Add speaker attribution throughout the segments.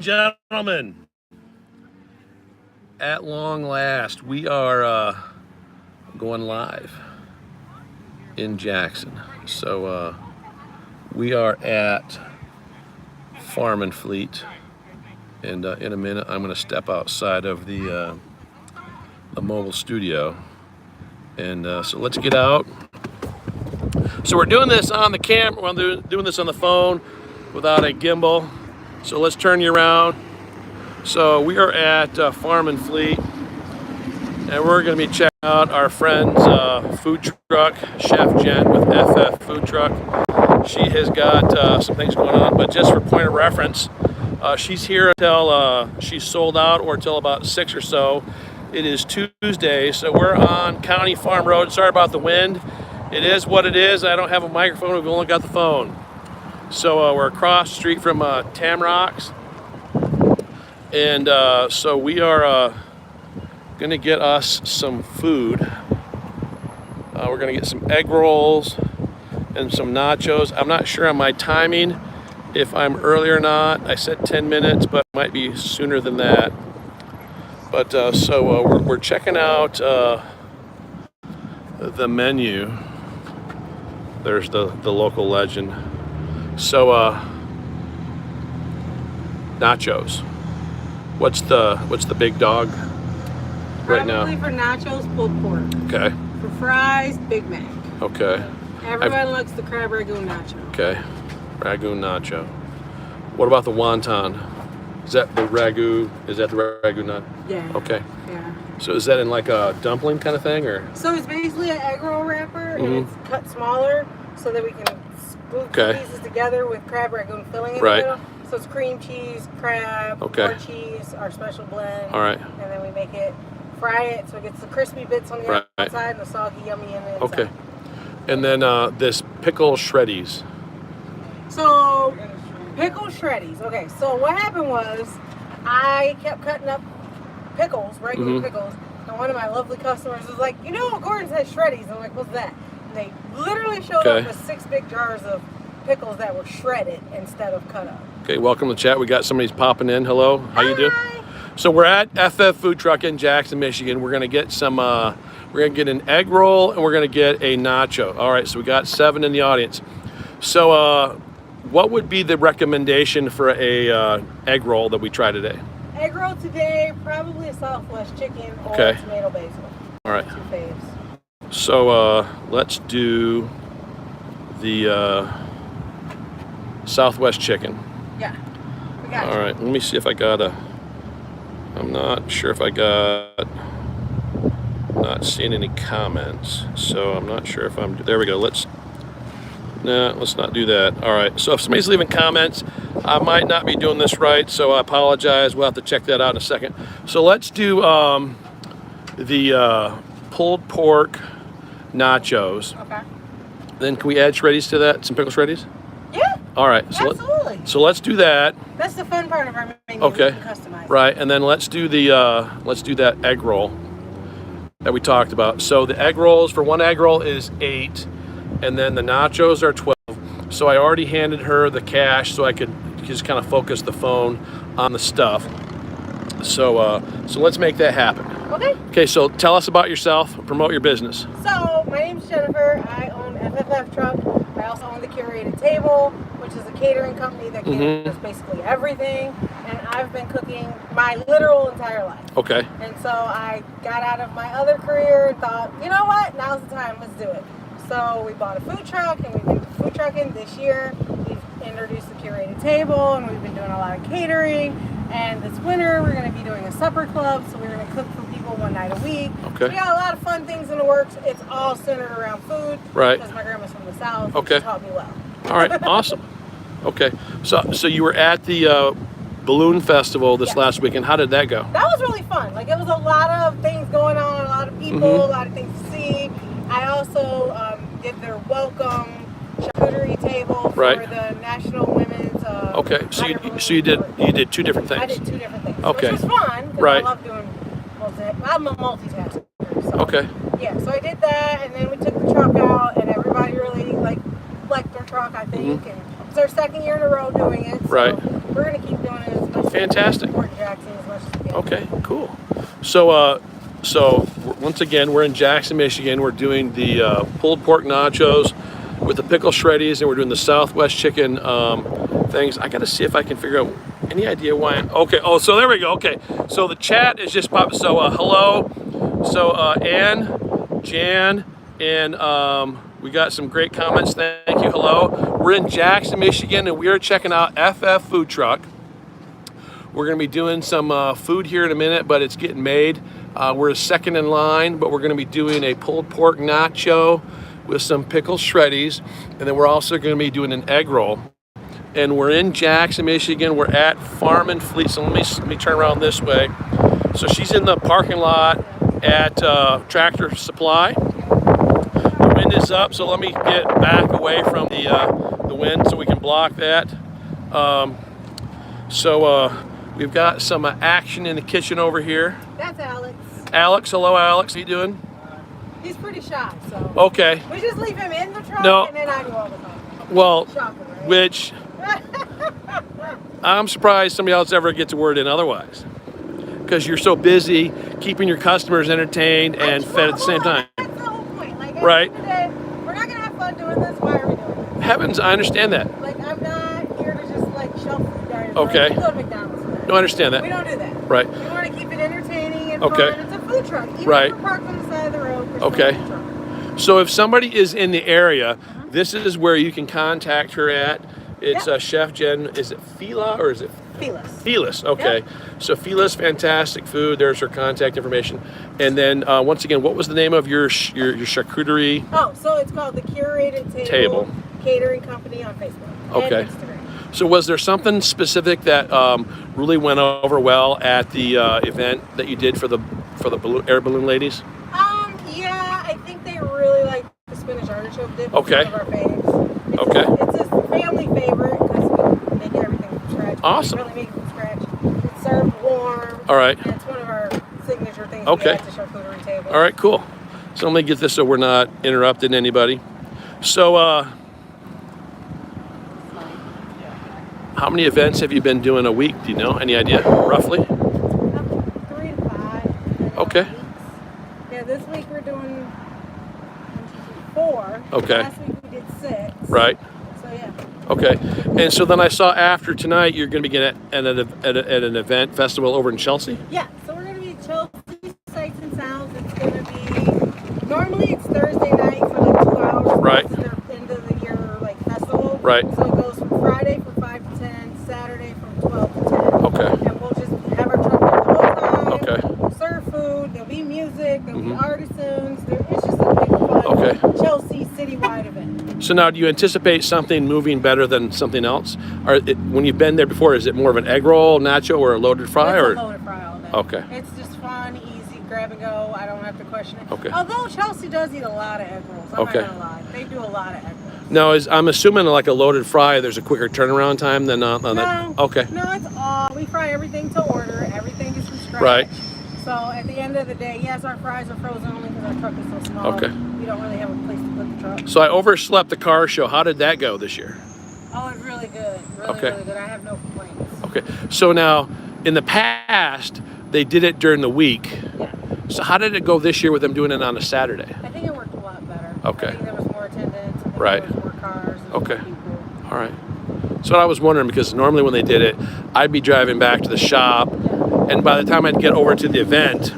Speaker 1: Gentlemen, at long last, we are going live in Jackson. So we are at Farm and Fleet, and in a minute I'm going to step outside of the mobile studio, and so let's get out. So we're doing this on the camera, we're doing this on the phone without a gimbal. So let's turn you around. So we are at Farm and Fleet, and we're going to be checking out our friend's food truck, Chef Jen with FFF Food Truck. She has got some things going on, but just for point of reference, she's here until she's sold out, or until about 6 or so. It is Tuesday, so we're on County Farm Road. Sorry about the wind. It is what it is. I don't have a microphone. We've only got the phone. So we're across the street from Tamrocks, and so we are gonna get us some food. We're gonna get some egg rolls and some nachos. I'm not sure on my timing, if I'm early or not. I said 10 minutes, but it might be sooner than that. But so we're checking out the menu. There's the local legend. So nachos. What's the big dog right now?
Speaker 2: Probably for nachos, pulled pork.
Speaker 1: Okay.
Speaker 2: For fries, Big Mac.
Speaker 1: Okay.
Speaker 2: Everyone likes the crab ragout nacho.
Speaker 1: Okay. Ragu nacho. What about the wonton? Is that the ragu? Is that the ragu nut?
Speaker 2: Yeah.
Speaker 1: Okay.
Speaker 2: Yeah.
Speaker 1: So is that in like a dumpling kind of thing, or?
Speaker 2: So it's basically an egg roll wrapper, and it's cut smaller so that we can split the pieces together with crab ragout filling in the middle. So it's cream cheese, crab, more cheese, our special blend.
Speaker 1: All right.
Speaker 2: And then we make it, fry it so it gets the crispy bits on the outside and the soggy, yummy in the inside.
Speaker 1: Okay. And then this pickle shreddies.
Speaker 2: So pickle shreddies. Okay, so what happened was I kept cutting up pickles, regular pickles, and one of my lovely customers was like, you know, Gordon's has shreddies. I'm like, what's that? And they literally showed up with 6 big jars of pickles that were shredded instead of cut up.
Speaker 1: Okay, welcome to the chat. We got somebody's popping in. Hello, how you doing? So we're at FF Food Truck in Jackson, Michigan. We're gonna get some. We're gonna get an egg roll, and we're gonna get a nacho. All right, so we got 7 in the audience. So what would be the recommendation for a egg roll that we try today?
Speaker 2: Egg roll today, probably a Southwest chicken or tomato basil.
Speaker 1: All right.
Speaker 2: 2 faves.
Speaker 1: So let's do the Southwest chicken.
Speaker 2: Yeah, we got
Speaker 1: All right, let me see if I got a. I'm not sure if I got. Not seeing any comments, so I'm not sure if I'm. There we go. Let's not do that. All right. So if somebody's leaving comments, I might not be doing this right, so I apologize. We'll have to check that out in a second. So let's do the pulled pork nachos. Okay. Then can we add shreddies to that? Some pickle shreddies?
Speaker 2: Yeah.
Speaker 1: All right. So
Speaker 2: absolutely.
Speaker 1: So let's do that.
Speaker 2: That's the fun part of our menu.
Speaker 1: Okay.
Speaker 2: We can customize.
Speaker 1: Right, and then let's do that egg roll that we talked about. So the egg rolls, for one egg roll is 8, and then the nachos are 12. So I already handed her the cash so I could just kind of focus the phone on the stuff. So so let's make that happen.
Speaker 2: Okay.
Speaker 1: Okay, so tell us about yourself, promote your business.
Speaker 2: So my name's Jennifer. I own FFF Truck. I also own the Curated Table, which is a catering company that caters basically everything. And I've been cooking my literal entire life.
Speaker 1: Okay.
Speaker 2: And so I got out of my other career and thought, you know what? Now's the time. Let's do it. So we bought a food truck, and we've been food trucking this year. We've introduced the Curated Table, and we've been doing a lot of catering. And this winter, we're going to be doing a supper club, so we're going to cook for people 1 night a week.
Speaker 1: Okay.
Speaker 2: We got a lot of fun things in the works. It's all centered around food.
Speaker 1: Right.
Speaker 2: Because my grandma's from the South.
Speaker 1: Okay.
Speaker 2: She taught me well.
Speaker 1: All right, awesome. Okay, so you were at the Balloon Festival this last weekend. How did that go?
Speaker 2: That was really fun. Like, it was a lot of things going on, a lot of people, a lot of things to see. I also did their welcome charcuterie table for the National Women's.
Speaker 1: Okay, so you did 2 different things.
Speaker 2: I did 2 different things.
Speaker 1: Okay.
Speaker 2: Which was fun because I love doing I'm a multitasker. So,
Speaker 1: okay.
Speaker 2: Yeah, so I did that, and then we took the truck out, and everybody really liked our truck, I think. And It's our second year in a row doing it. So
Speaker 1: Right.
Speaker 2: we're going to keep doing it as much
Speaker 1: Fantastic.
Speaker 2: as we can. Jackson as much as we can.
Speaker 1: Okay, cool. So, once again, we're in Jackson, Michigan. We're doing the pulled pork nachos with the pickle shreddies, and we're doing the Southwest chicken things. I got to see if I can figure out any idea why. Okay. Oh, so there we go. Okay. So the chat is just popping. So hello. So Ann, Jan, and we got some great comments. Thank you. Hello. We're in Jackson, Michigan, and we are checking out FFF Food Truck. We're going to be doing some food here in a minute, but it's getting made. We're second in line, but we're going to be doing a pulled pork nacho with some pickle shreddies, and then we're also going to be doing an egg roll. And we're in Jackson, Michigan. We're at Farm and Fleet. So let me turn around this way. So she's in the parking lot at Tractor Supply. The wind is up, so let me get back away from the wind so we can block that. We've got some action in the kitchen over here.
Speaker 2: That's Alex.
Speaker 1: Alex, hello Alex, how you doing?
Speaker 2: He's pretty shy, so.
Speaker 1: Okay.
Speaker 2: We just leave him in the truck,
Speaker 1: No.
Speaker 2: and then I do all the talking.
Speaker 1: Well,
Speaker 2: Shocker, right?
Speaker 1: which I'm surprised somebody else ever gets a word in otherwise. Because you're so busy keeping your customers entertained and fed at the same time.
Speaker 2: That's the whole point. Like, at
Speaker 1: Right.
Speaker 2: the end of the day, we're not going to have fun doing this. Why are we doing this?
Speaker 1: Heavens, I understand that.
Speaker 2: Like, I'm not here to just, like, shove food down your
Speaker 1: Okay.
Speaker 2: throat. We go to McDonald's today.
Speaker 1: No, I understand
Speaker 2: We
Speaker 1: that.
Speaker 2: don't do that.
Speaker 1: Right.
Speaker 2: We want to keep it entertaining and
Speaker 1: Okay.
Speaker 2: fun. It's a food truck. Even
Speaker 1: Right.
Speaker 2: if we're parked on the side of the road, we're still
Speaker 1: Okay.
Speaker 2: a food truck.
Speaker 1: So if somebody is in the area, this is where you can contact her at. It's
Speaker 2: Yep.
Speaker 1: Chef Jen, is it Fila or is it
Speaker 2: Feeless.
Speaker 1: Felis? Okay.
Speaker 2: Yep.
Speaker 1: So Felis, fantastic food. There's her contact information. And then once again, what was the name of your charcuterie?
Speaker 2: Oh, so it's called the Curated Table Catering Company on Facebook
Speaker 1: Okay.
Speaker 2: and Instagram.
Speaker 1: So was there something specific that really went over well at the event that you did for the air balloon ladies?
Speaker 2: Yeah, I think they really like the spinach artichoke dip.
Speaker 1: Okay.
Speaker 2: It's one of our faves. It's a family favorite because we make everything from scratch.
Speaker 1: Awesome.
Speaker 2: We really make it from scratch. It's served warm.
Speaker 1: All right.
Speaker 2: And it's one of our signature things
Speaker 1: Okay.
Speaker 2: we add to charcuterie table.
Speaker 1: All right, cool. So let me get this so we're not interrupting anybody. So how many events have you been doing a week? Do you know? Any idea, roughly?
Speaker 2: 3 to 5.
Speaker 1: Okay.
Speaker 2: Weeks. Yeah, this week we're doing 4.
Speaker 1: Okay.
Speaker 2: Last week we did 6.
Speaker 1: Right.
Speaker 2: So yeah.
Speaker 1: Okay. And so then I saw after tonight you're going to be at an event festival over in Chelsea.
Speaker 2: Yeah, so we're going to be Chelsea Sights and Sounds. It's going to be, normally it's Thursday night for like 2 hours.
Speaker 1: Right.
Speaker 2: It's their end of the year like festival.
Speaker 1: Right.
Speaker 2: So it goes from Friday from 5 to 10, Saturday from 12 to 10.
Speaker 1: Okay.
Speaker 2: And we'll just have our truck there the whole time.
Speaker 1: Okay.
Speaker 2: We'll serve food, there'll be music, there'll be
Speaker 1: Mhm.
Speaker 2: artisans. It's just a big fun
Speaker 1: Okay.
Speaker 2: Chelsea citywide event.
Speaker 1: So now, do you anticipate something moving better than something else? When you've been there before, is it more of an egg roll, nacho, or a loaded fry?
Speaker 2: It's
Speaker 1: Or
Speaker 2: a loaded fry all day.
Speaker 1: Okay.
Speaker 2: It's just fun, easy, grab and go. I don't have to question it.
Speaker 1: Okay.
Speaker 2: Although Chelsea does eat a lot of egg rolls. I'm
Speaker 1: Okay.
Speaker 2: not gonna lie. They do a lot of egg rolls.
Speaker 1: now, I'm assuming like a loaded fry, there's a quicker turnaround time than on that.
Speaker 2: No.
Speaker 1: Okay.
Speaker 2: No, it's all. We fry everything to order. Everything is from scratch.
Speaker 1: Right.
Speaker 2: So at the end of the day, yes, our fries are frozen only because our truck is so small.
Speaker 1: Okay.
Speaker 2: We don't really have a place to put the truck.
Speaker 1: So I overslept the car show. How did that go this year?
Speaker 2: Oh, it's really good. Really,
Speaker 1: Okay.
Speaker 2: really good. I have no complaints.
Speaker 1: Okay. So now, in the past, they did it during the week.
Speaker 2: Yeah.
Speaker 1: So how did it go this year with them doing it on a Saturday?
Speaker 2: I think it worked a lot better.
Speaker 1: Okay.
Speaker 2: I think there was more attendance. I think
Speaker 1: Right.
Speaker 2: There was more cars. and
Speaker 1: Okay.
Speaker 2: more people.
Speaker 1: All right. So I was wondering because normally when they did it, I'd be driving back to the shop, and by the time I'd get over to the event,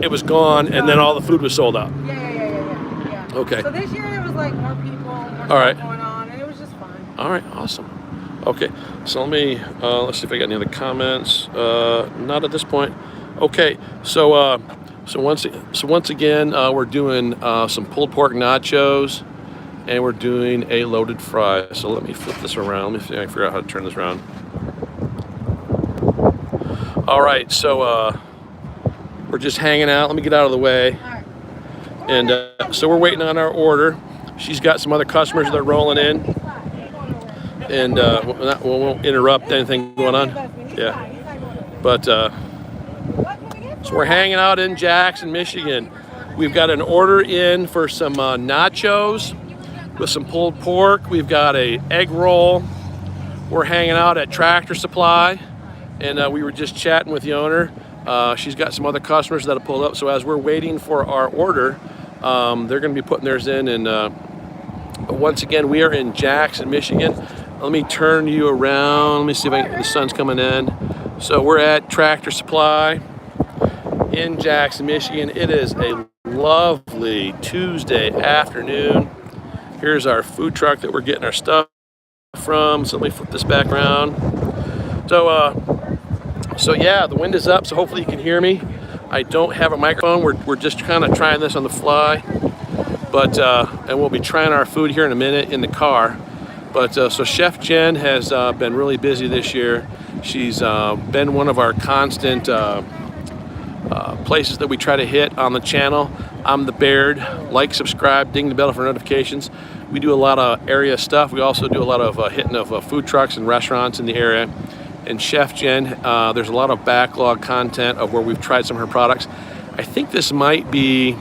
Speaker 1: it was gone, and then all the food was sold out.
Speaker 2: Yeah.
Speaker 1: Okay.
Speaker 2: So this year there was like more people, more
Speaker 1: All right.
Speaker 2: stuff going on, and it was just fun.
Speaker 1: All right, awesome. Okay, so let's see if I got any other comments. Not at this point. Okay, so once again, we're doing some pulled pork nachos, and we're doing a loaded fry. So let me flip this around. Let me see if I can figure out how to turn this around. All right, so we're just hanging out. Let me get out of the way.
Speaker 2: All right.
Speaker 1: And so we're waiting on our order. She's got some other customers that are rolling in, and we won't interrupt anything going on. Yeah, but so we're hanging out in Jackson, Michigan. We've got an order in for some nachos with some pulled pork. We've got a egg roll. We're hanging out at Tractor Supply, and we were just chatting with the owner. She's got some other customers that have pulled up, so as we're waiting for our order, they're going to be putting theirs in. And but once again, we are in Jackson, Michigan. Let me turn you around. Let me see if the sun's coming in. So we're at Tractor Supply in Jackson, Michigan. It is a lovely Tuesday afternoon. Here's our food truck that we're getting our stuff from. So let me flip this back around. So yeah, the wind is up, so hopefully you can hear me. I don't have a microphone. We're just kind of trying this on the fly, but and we'll be trying our food here in a minute in the car. But so Chef Jen has been really busy this year. She's been one of our constant places that we try to hit on the channel. I'm the Baird. Like, subscribe, ding the bell for notifications. We do a lot of area stuff. We also do a lot of hitting of food trucks and restaurants in the area. And Chef Jen, there's a lot of backlog content of where we've tried some of her products. I think this might be,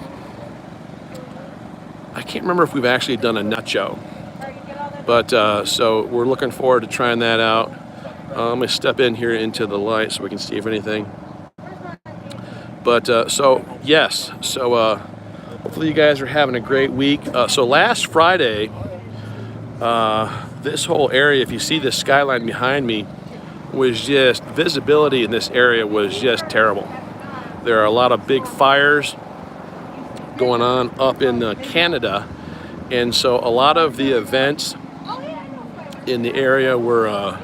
Speaker 1: I can't remember if we've actually done a nacho. But so we're looking forward to trying that out. I'm gonna step in here into the light so we can see if anything. But so yes, so hopefully you guys are having a great week. So last Friday, this whole area, if you see the skyline behind me, was just, visibility in this area was just terrible. There are a lot of big fires going on up in Canada, and so a lot of the events in the area were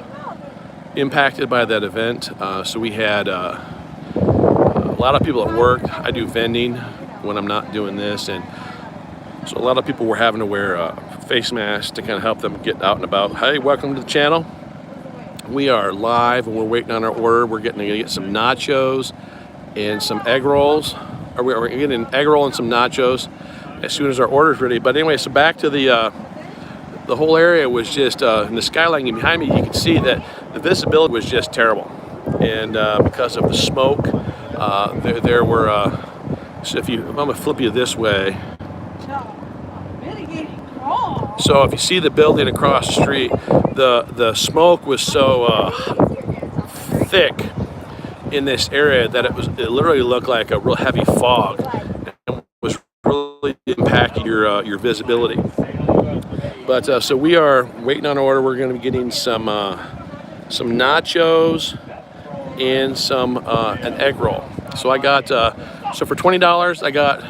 Speaker 1: impacted by that event. So we had a lot of people at work. I do vending when I'm not doing this, and so a lot of people were having to wear face masks to kind of help them get out and about. Hey, welcome to the channel. We are live and we're waiting on our order. We're going to get some nachos and some egg rolls. We're getting an egg roll and some nachos as soon as our order's ready. But anyway, so back to the whole area was just, in the skyline behind me, you can see that the visibility was just terrible. And because of the smoke, there were, so if I'm going to flip you this way. So if you see the building across the street, the smoke was so thick in this area that it literally looked like a real heavy fog, and was really impacting your visibility. But so we are waiting on order. We're going to be getting some nachos and an egg roll. So I got so for $20 I got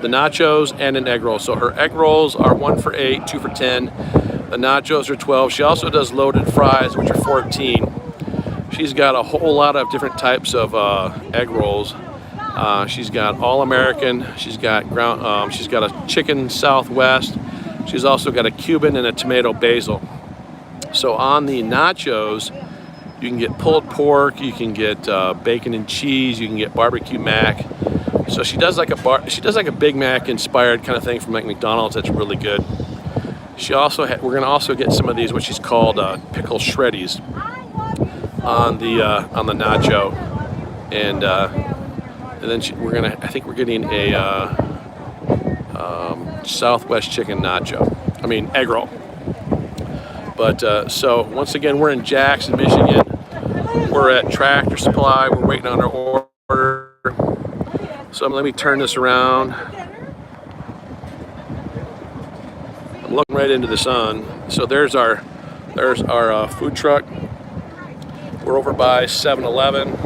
Speaker 1: the nachos and an egg roll. So her egg rolls are 1 for $8, 2 for $10. The nachos are $12. She also does loaded fries, which are $14. She's got a whole lot of different types of egg rolls. She's got all American. She's got she's got a chicken Southwest. She's also got a Cuban and a tomato basil. So on the nachos, you can get pulled pork. You can get bacon and cheese. You can get barbecue mac. So she does like a Big Mac inspired kind of thing from like McDonald's. That's really good. She also we're gonna also get some of these, what she's called pickle shreddies, on the nacho, and then I think we're getting a Southwest chicken nacho. I mean egg roll. But so once again, we're in Jackson, Michigan. We're at Tractor Supply. We're waiting on our order. So let me turn this around. I'm looking right into the sun. So there's our food truck. We're over by 7-Eleven.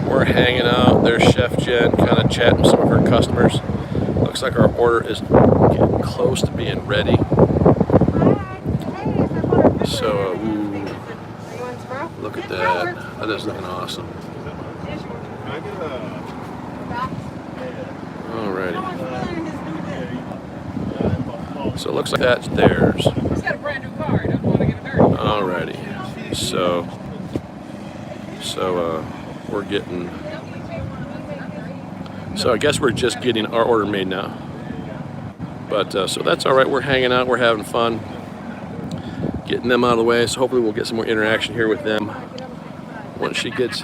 Speaker 1: We're hanging out. There's Chef Jen kind of chatting with some of her customers. Looks like our order is getting close to being ready. So look at that. That is looking awesome. Alrighty. So it looks like that's theirs.
Speaker 3: He's got a brand new car. He doesn't want to get dirty.
Speaker 1: Alrighty. So we're getting. So I guess we're just getting our order made now. But so that's all right. We're hanging out. We're having fun. Getting them out of the way. So hopefully we'll get some more interaction here with them once she gets.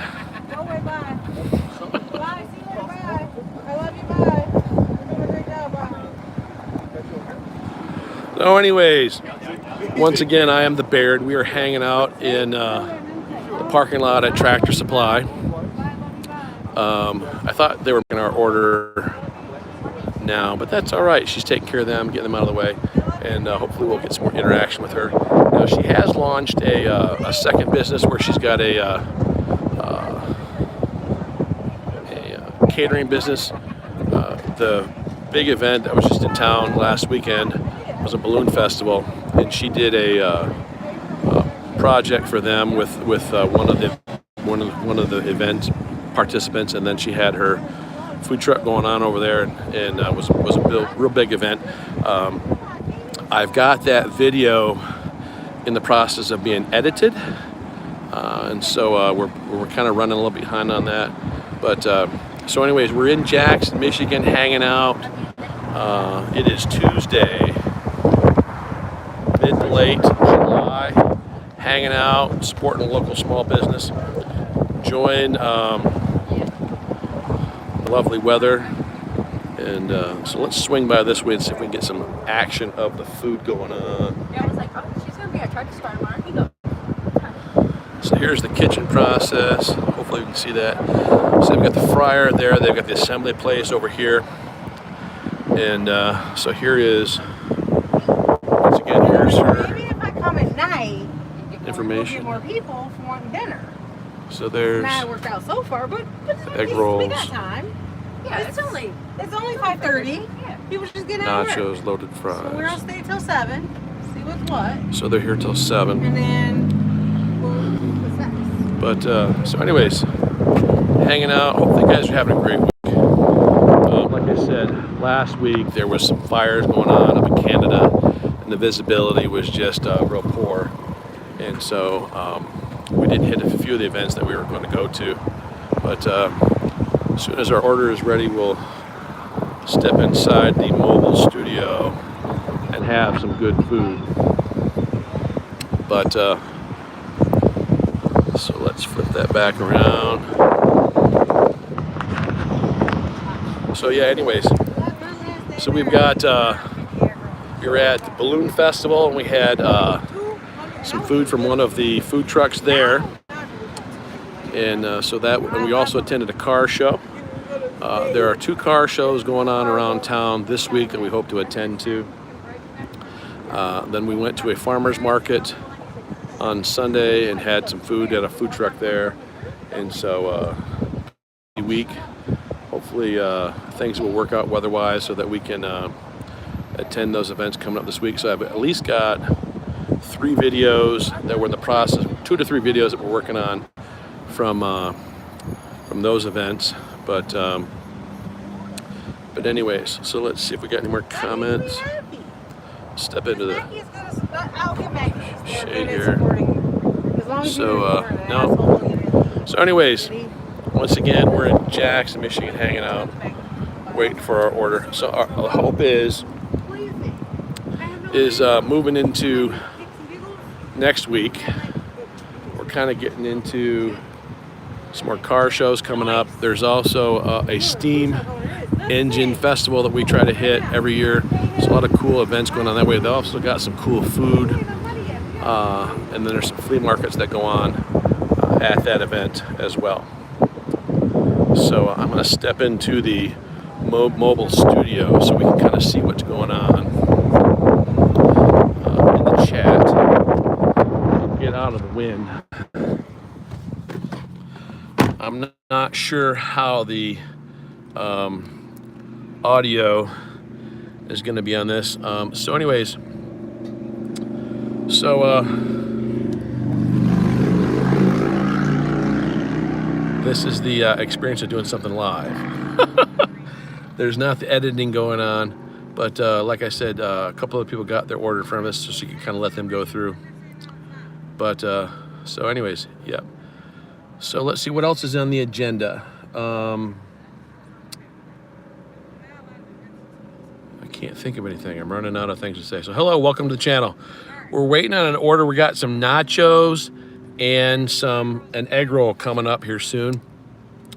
Speaker 1: So anyways, once again, I am the Baird. We are hanging out in the parking lot at Tractor Supply. I thought they were making our order now, but that's all right. She's taking care of them, getting them out of the way, and hopefully we'll get some more interaction with her. Now, she has launched a second business where she's got a catering business. The big event that was just in town last weekend was a balloon festival, and she did a project for them with one of the event participants, and then she had her food truck going on over there, and was a real big event. I've got that video in the process of being edited, and so we're kind of running a little behind on that. But so anyways, we're in Jackson, Michigan, hanging out. It is Tuesday, mid to late July, hanging out, supporting a local small business, enjoying the lovely weather. And so let's swing by this way and see if we can get some action of the food going on.
Speaker 4: Yeah, I was like, oh, she's gonna be. I tried to start tomorrow. He goes.
Speaker 1: So here's the kitchen process. Hopefully we can see that. So they've got the fryer there. They've got the assembly place over here. And so here is, once again, here's her
Speaker 2: Maybe if I come at night,
Speaker 1: information.
Speaker 2: we'll get more people from wanting dinner.
Speaker 1: So there's
Speaker 2: Not worked out so far, but
Speaker 1: egg
Speaker 2: we
Speaker 1: rolls,
Speaker 2: got time.
Speaker 4: Yeah, it's only.
Speaker 2: It's only 5:30.
Speaker 4: Yeah.
Speaker 2: People just get out of work.
Speaker 1: nachos, loaded
Speaker 2: So we're gonna
Speaker 1: fries.
Speaker 2: stay till 7. See what's what,
Speaker 1: So they're here till 7.
Speaker 2: and then what's next?
Speaker 1: But so anyways, hanging out. Hopefully you guys are having a great week. Like I said, last week there was some fires going on up in Canada, and the visibility was just real poor. And so we didn't hit a few of the events that we were going to go to. But as soon as our order is ready, we'll step inside the mobile studio and have some good food. But so let's flip that back around. So yeah, anyways, so we've got, we were at the balloon festival, and we had some food from one of the food trucks there. And so that, and we also attended a car show. There are 2 car shows going on around town this week that we hope to attend to. Then we went to a farmer's market on Sunday and had some food at a food truck there. And so week, hopefully things will work out weather-wise so that we can attend those events coming up this week. So I've at least got 3 videos that were in the process, 2 to 3 videos that we're working on from those events. But anyways, so let's see if we got any more comments. Step into the shade here. So no. So anyways, once again, we're in Jackson, Michigan, hanging out, waiting for our order. So our hope is moving into next week. We're kind of getting into some more car shows coming up. There's also a steam engine festival that we try to hit every year. There's a lot of cool events going on that way. They also got some cool food, and then there's some flea markets that go on at that event as well. So I'm going to step into the mobile studio so we can kind of see what's going on in the chat. Get out of the wind. I'm not sure how the audio is going to be on this. So anyways, this is the experience of doing something live. There's not the editing going on, but like I said, a couple of people got their order from us, so she could kind of let them go through. But so anyways, yeah. So let's see what else is on the agenda. I can't think of anything. I'm running out of things to say. So hello, welcome to the channel. We're waiting on an order. We got some nachos and an egg roll coming up here soon.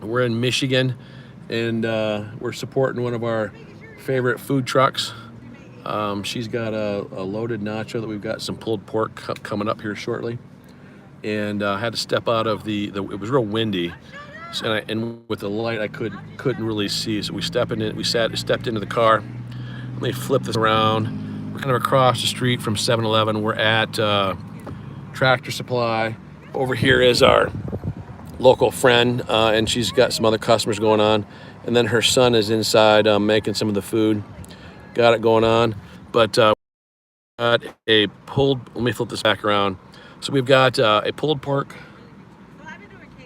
Speaker 1: We're in Michigan, and we're supporting one of our favorite food trucks She's got a loaded nacho that we've got some pulled pork coming up here shortly. And I had to step out of it was real windy. So, and with the light, I couldn't really see. So we stepped into the car. Let me flip this around. We're kind of across the street from 7-Eleven. We're at Tractor Supply. Over here is our local friend, and she's got some other customers going on. And then her son is inside making some of the food. Got it going on. But got a pulled. Let me flip this back around. So we've got a pulled pork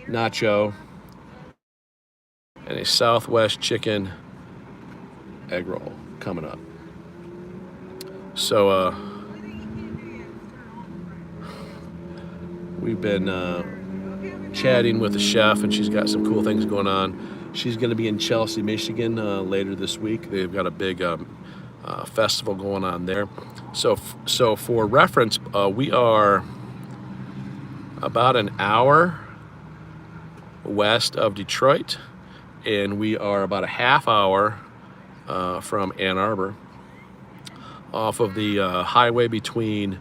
Speaker 1: nacho and a Southwest chicken egg roll coming up. So we've been chatting with the chef, and she's got some cool things going on. She's going to be in Chelsea, Michigan later this week. They've got a big festival going on there. So for reference, we are about an hour west of Detroit, and we are about a half hour from Ann Arbor, off of the highway between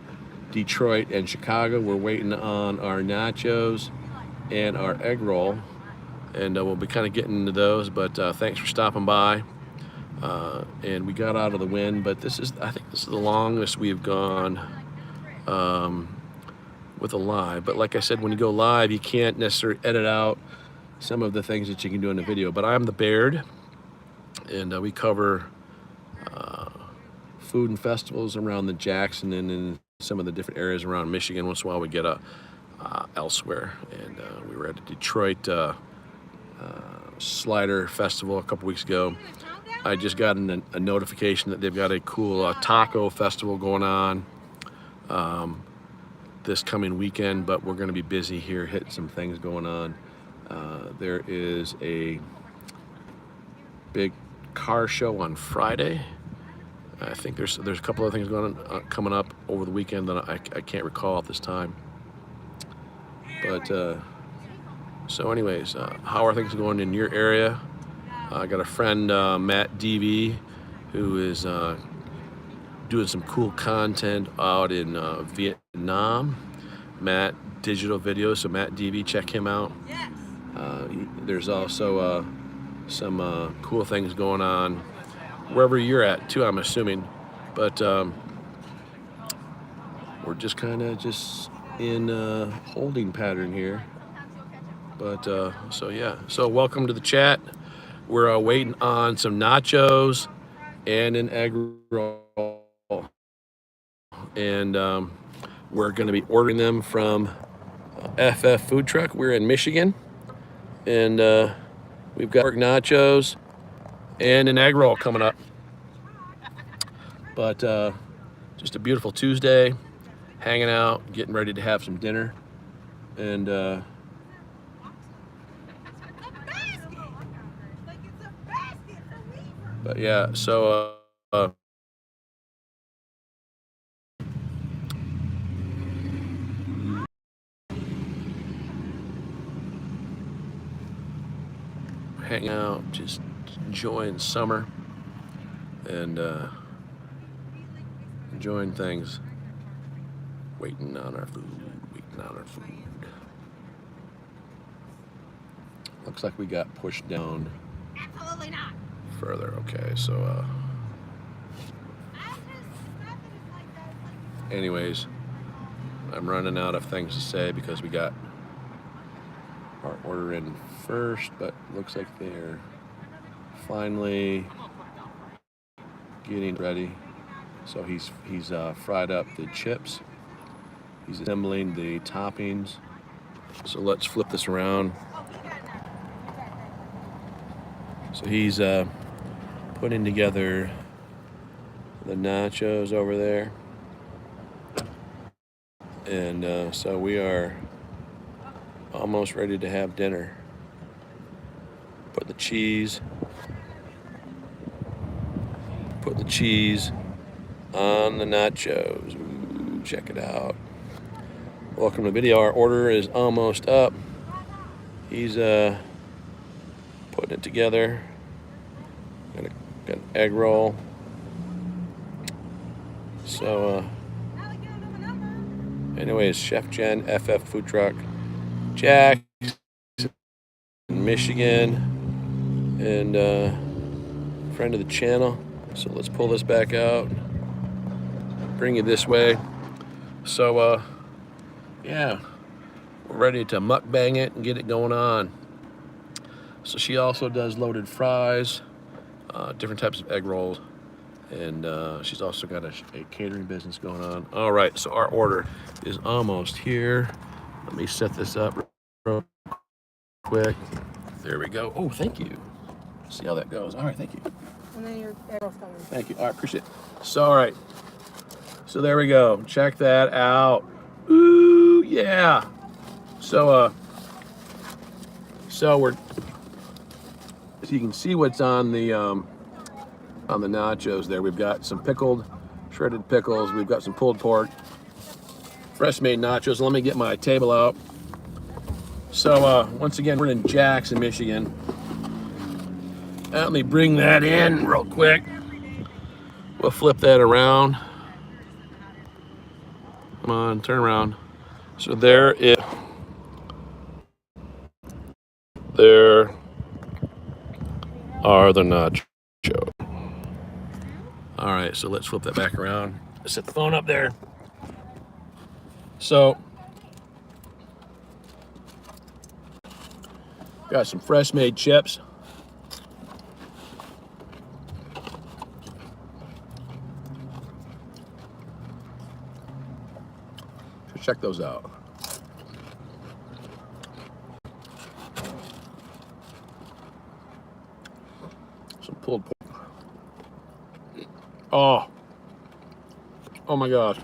Speaker 1: Detroit and Chicago. We're waiting on our nachos and our egg roll, and we'll be kind of getting into those, but thanks for stopping by. And we got out of the wind, but I think this is the longest we've gone with a live. But like I said, when you go live, you can't necessarily edit out some of the things that you can do in a video. But I'm the Baird, and we cover food and festivals around the Jackson and in some of the different areas around Michigan. Once in a while we get elsewhere, and we were at the Detroit Slider Festival a couple weeks ago. I just got a notification that they've got a cool taco festival going on this coming weekend, but we're going to be busy here hitting some things going on. There is a big car show on Friday. I think there's a couple of things going on coming up over the weekend that I can't recall at this time. But so anyways, how are things going in your area? I got a friend, Matt DV, who is doing some cool content out in Vietnam. Matt Digital Videos, so Matt DV, check him out. There's also some cool things going on wherever you're at too, I'm assuming. But we're just kind of in holding pattern here. But so yeah, so welcome to the chat. We're waiting on some nachos and an egg roll, and we're going to be ordering them from FFF Food Truck. We're in Michigan, and we've got nachos and an egg roll coming up. But just a beautiful Tuesday, hanging out, getting ready to have some dinner, and but yeah, so hanging out, just enjoying summer, and enjoying things, waiting on our food. Looks like we got pushed down.
Speaker 2: Absolutely not.
Speaker 1: Further, okay, so anyways, I'm running out of things to say because we got our order in first, but looks like they're finally getting ready. So he's fried up the chips, he's assembling the toppings. So let's flip this around. So he's putting together the nachos over there, and so we are almost ready to have dinner. Put the cheese on the nachos. Ooh, check it out. Welcome to the video. Our order is almost up. He's putting it together. Got an egg roll So, anyways, Chef Jen, FF Food Truck, Jack, Michigan, and friend of the channel. So let's pull this back out, bring it this way. So, yeah, we're ready to mukbang it and get it going on. So she also does loaded fries, different types of egg rolls, and she's also got a catering business going on. All right, so our order is almost here. Let me set this up real quick. There we go. Oh, thank you. See how that goes. All right, thank you.
Speaker 2: And then your arrow's coming.
Speaker 1: Thank you. All right, appreciate it. So, all right. So there we go. Check that out. Ooh, yeah. So we're, so you can see what's on the nachos there. We've got some pickled, shredded pickles. We've got some pulled pork, fresh made nachos. Let me get my table out. So once again, we're in Jackson, Michigan. Let me bring that in real quick. We'll flip that around. Come on, turn around. So there are the nachos. All right, so let's flip that back around. Set the phone up there. So, got some fresh made chips. So check those out. Some pulled pork. Oh my gosh.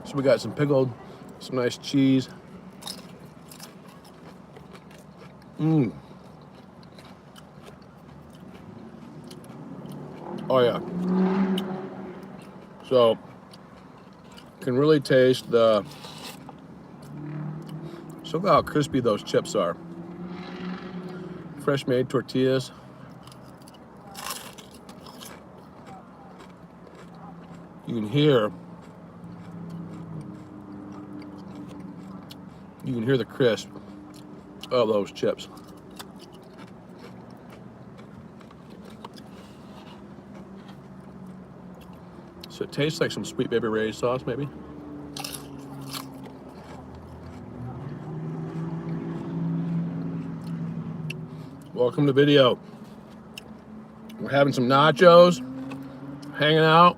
Speaker 1: So we got some pickled, some nice cheese. Oh yeah. So can really taste the, so look how crispy those chips are. Fresh made tortillas. You can hear the crisp of those chips. So it tastes like some Sweet Baby Ray's sauce, maybe. Welcome to video. We're having some nachos, hanging out,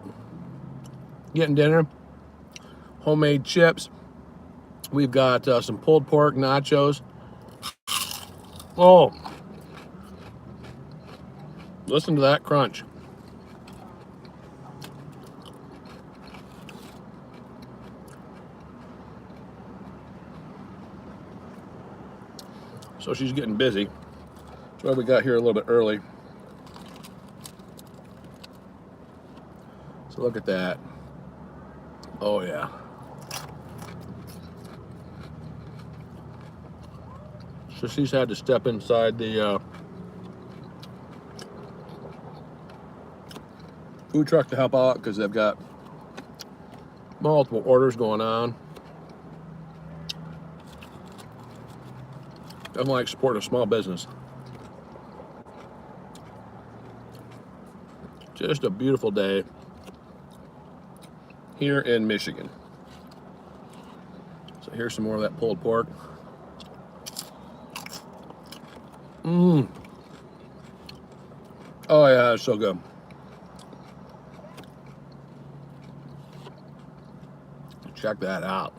Speaker 1: getting dinner, homemade chips. We've got some pulled pork nachos. Oh, listen to that crunch. So she's getting busy. That's why we got here a little bit early. So look at that. Oh yeah. So she's had to step inside the food truck to help out because they've got multiple orders going on. Doesn't like supporting a small business. Just a beautiful day here in Michigan. So here's some more of that pulled pork. Oh yeah, it's so good. Check that out.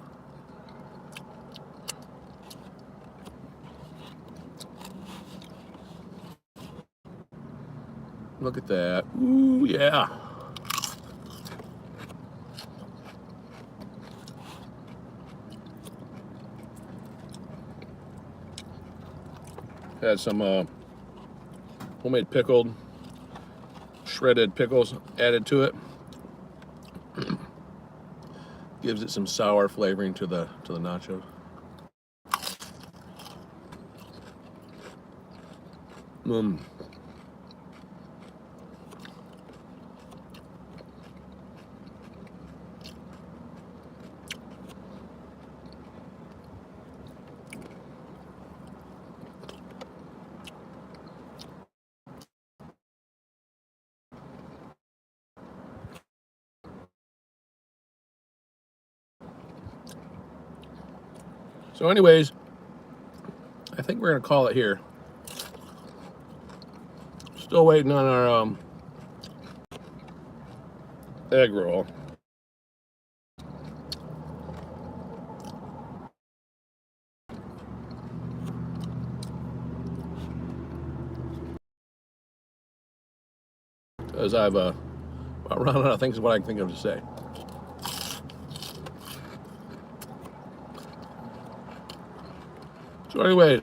Speaker 1: Look at that. Ooh, yeah. Had some homemade pickled, shredded pickles added to it. Gives it some sour flavoring to the nachos. Mm. So anyways, I think we're gonna call it here. Still waiting on our egg roll. Because I've run out of things what I can think of to say. So anyway,